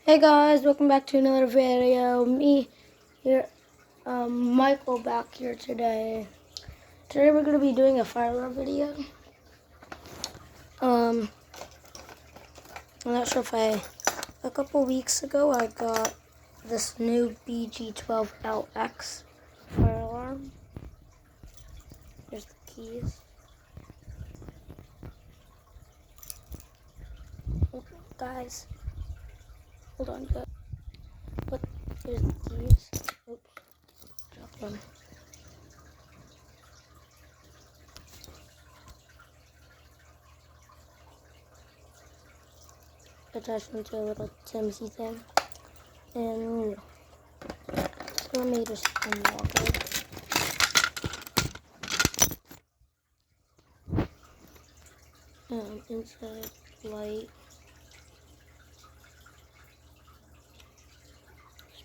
Hey guys, welcome back to another video. Me here, Michael back here today. Today we're gonna be doing a firearm video. I'm not sure if a couple weeks ago I got this new BG12LX fire alarm. Here's the keys. Guys, hold on, guys. But here's the keys. Oops, dropped one. Attached into a little Timsy thing, and so let me just unlock it. Inside light,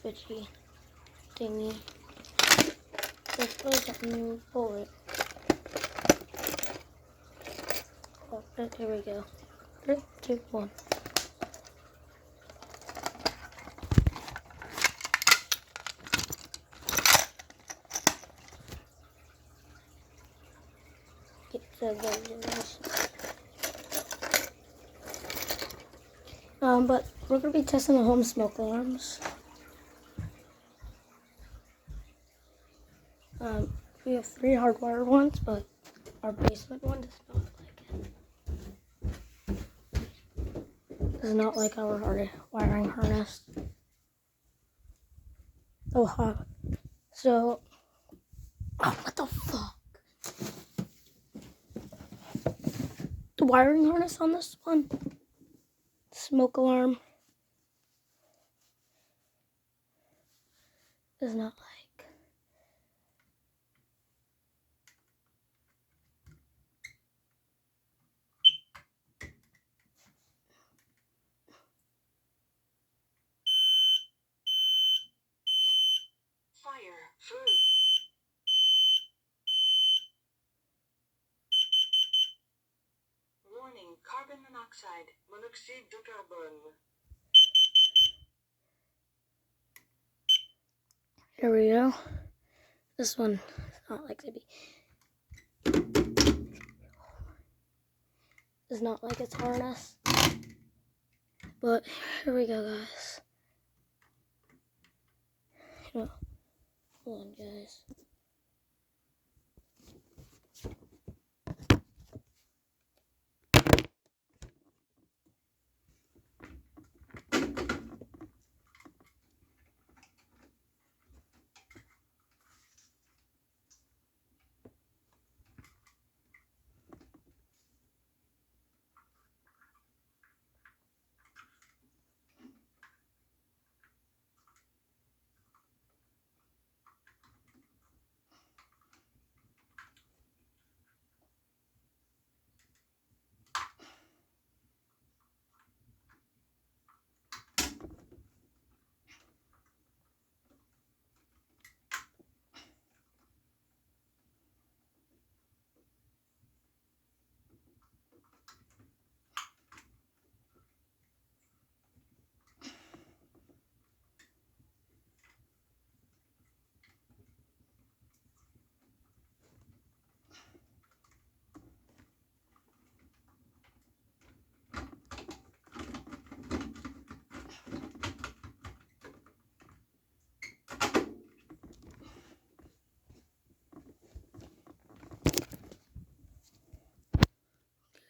switchy thingy. Let's close it and pull it. Oh, right, here we go. 3, 2, 1. Get the visuals. But we're gonna be testing the home smoke alarms. We have 3 hardwired ones, but our basement one does not like it. Does not like our wiring harness. Oh, hot. So, what the fuck? The wiring harness on this one, smoke alarm, does not like. Fire through. Warning, carbon monoxide, monoxide de carbone. Here we go. This one is not like to be. Does not like its harness. But here we go, guys. Hold on, guys.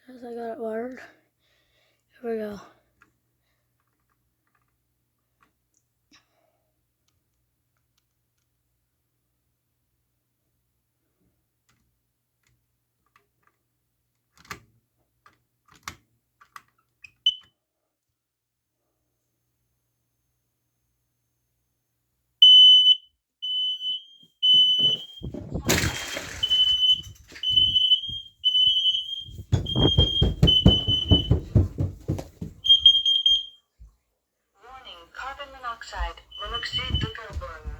As I got it wired. Here we go. Warning, carbon monoxide, monoxide de carbone.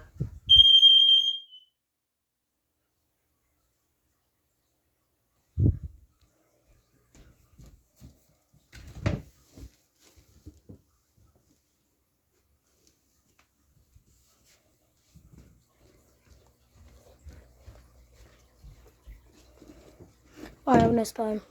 Bye, have a nice time.